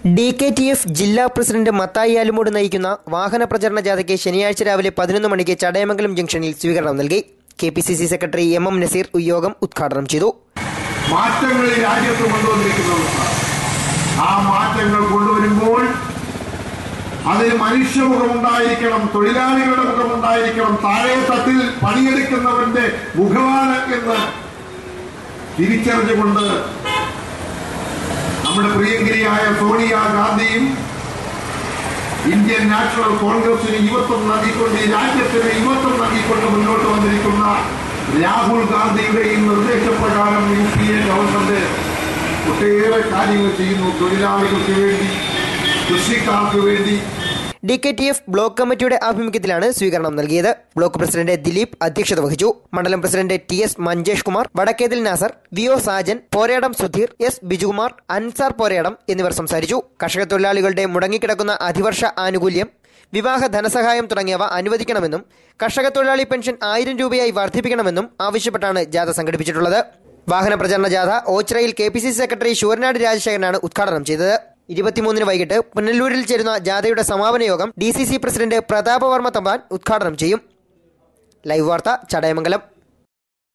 DKTF ജില്ലാ president Mathai Alummoodu നയിക്കുന്ന വാഹന പ്രചരണ ജാഥയ്ക്ക് ശനിയാഴ്ച രാവിലെ 11 മണിക്ക് ചടയമംഗലം ജംഗ്ഷനിൽ സ്വീകരണം നൽകി. KPCC സെക്രട്ടറി MM നസീർ യോഗം ഉദ്ഘാടനം ചെയ്തു. മാറ്റങ്ങൾ രാജ്യത്ത് കൊണ്ടുവന്നിരിക്കുന്നതാണ്. ആ മാറ്റങ്ങൾ കൊണ്ടുവരുമ്പോൾ അതിൽ മനുഷ്യമുഖമുണ്ടായിരിക്കണം, തൊഴിലാളികളുടെ മുഖമുണ്ടായിരിക്കണം, താഴെ തട്ടിൽ പണിയെടുക്കുന്നവന്റെ മുഖമാണ് എന്ന് തിരിച്ചറിഞ്ഞുകൊണ്ട് നമ്മുടെ പ്രിയങ്കരിയായ സോണിയാഗാന്ധിയും ഇന്ത്യൻ നാഷണൽ കോൺഗ്രസിന് യുവത്വം നൽകിക്കൊണ്ട് ഈ രാജ്യത്തിന് യുവത്വം നൽകിക്കൊണ്ട് മുന്നോട്ട് വന്നിരിക്കുന്ന രാഹുൽ ഗാന്ധിയുടെയും നിർദ്ദേശപ്രകാരം UPA ഗവൺമെന്റ് ഒട്ടേറെ കാര്യങ്ങൾ ചെയ്യുന്നു. തൊഴിലാളികൾക്ക് വേണ്ടി, കൃഷിക്കാർക്ക് വേണ്ടി. DKTF ബ്ലോക്ക് കമ്മിറ്റിയുടെ ആഭിമുഖ്യത്തിലാണ് സ്വീകരണം നൽകിയത്. ബ്ലോക്ക് പ്രസിഡന്റ് ദിലീപ് അധ്യക്ഷത വഹിച്ചു. മണ്ഡലം president TS Manjesh Kumar, വടക്കേതിൽ Nasar, VO Sajan, Poredam Sudheer, S Bijukumar, Ansar Poredam എന്നിവർ സംസാരിച്ചു. കർഷക തൊഴിലാളികളുടെ മുടങ്ങിക്കിടക്കുന്ന അധിവർഷ ആനുകൂല്യം, വിവാഹ ധനസഹായം തുടങ്ങിയവ അനുവദിക്കണമെന്നും കർഷക തൊഴിലാളി പെൻഷൻ 1000 രൂപയായി വർദ്ധിപ്പിക്കണമെന്നും ആവശ്യപ്പെട്ടാണ് ജാഥ സംഘടിപ്പിച്ചിട്ടുള്ളത്. വാഹന പ്രചരണ ജാഥ ഓച്ചിറയിൽ KPCC സെക്രട്ടറി ശൂരനാട് രാജശേഖരനാണ് ഉദ്ഘാടനം ചെയ്തത്. 23 വൈകിട്ട് പുനലൂരിൽ ചേരുന്ന ജാഥയുടെ സമാപന യോഗം DCC പ്രസിഡന്റ് പ്രതാപവർമ്മ തമ്പാൻ ഉദ്ഘാടനം ചെയ്യും. ലൈവ് വാർത്ത, ചടയമംഗലം.